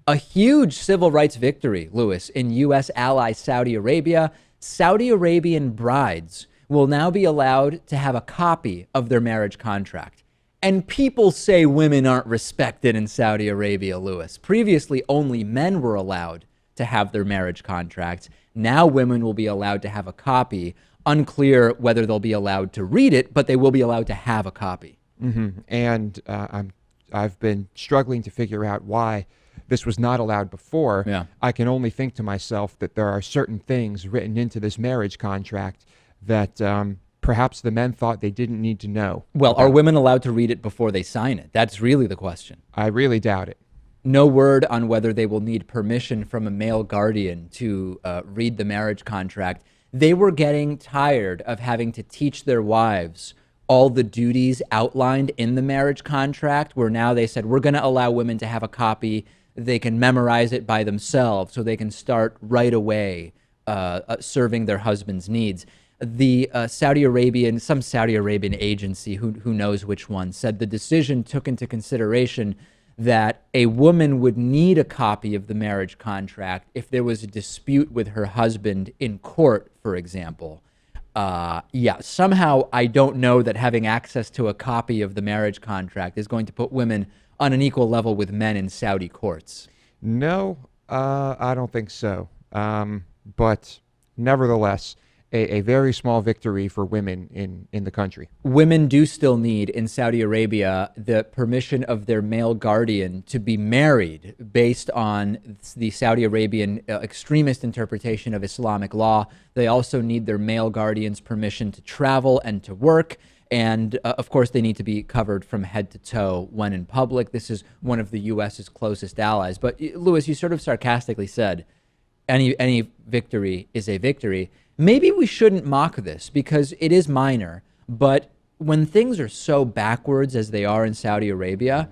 A huge civil rights victory, Lewis, in U.S. ally Saudi Arabia. Saudi Arabian brides will now be allowed to have a copy of their marriage contract. And people say women aren't respected in Saudi Arabia, Lewis. Previously, only men were allowed to have their marriage contracts. Now women will be allowed to have a copy. Unclear whether they'll be allowed to read it, but they will be allowed to have a copy. And I've been struggling to figure out why this was not allowed before. Yeah. I can only think to myself that there are certain things written into this marriage contract that perhaps the men thought they didn't need to know. Well, are women allowed to read it before they sign it? That's really the question. I really doubt it. No word on whether they will need permission from a male guardian to read the marriage contract. They were getting tired of having to teach their wives all the duties outlined in the marriage contract, where now they said, we're going to allow women to have a copy. They can memorize it by themselves so they can start right away serving their husband's needs. The some Saudi Arabian agency, who knows which one, said the decision took into consideration that a woman would need a copy of the marriage contract if there was a dispute with her husband in court, for example. Somehow I don't know that having access to a copy of the marriage contract is going to put women on an equal level with men in Saudi courts. No, I don't think so. But nevertheless, a very small victory for women in the country. Women do still need in Saudi Arabia the permission of their male guardian to be married based on the Saudi Arabian extremist interpretation of Islamic law. They also need their male guardian's permission to travel and to work. And of course, they need to be covered from head to toe when in public. This is one of the U.S.'s closest allies. But Lewis, you sort of sarcastically said any victory is a victory. Maybe we shouldn't mock this because it is minor, but when things are so backwards as they are in Saudi Arabia,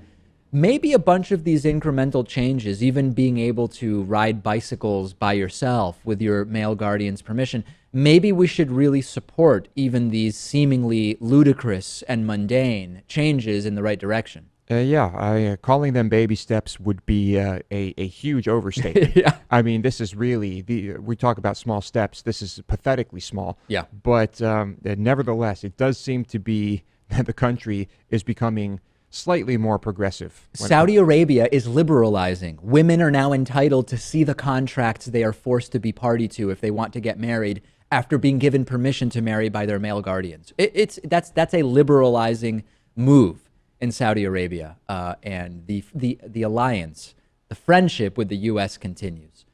maybe a bunch of these incremental changes, even being able to ride bicycles by yourself with your male guardian's permission, maybe we should really support even these seemingly ludicrous and mundane changes in the right direction. Calling them baby steps would be a huge overstatement. Yeah. I mean, this is really, we talk about small steps. This is pathetically small. Yeah. But nevertheless, it does seem to be that the country is becoming slightly more progressive. Saudi Arabia is liberalizing. Women are now entitled to see the contracts they are forced to be party to if they want to get married after being given permission to marry by their male guardians. That's a liberalizing move in Saudi Arabia, and the alliance, the friendship with the U.S. continues.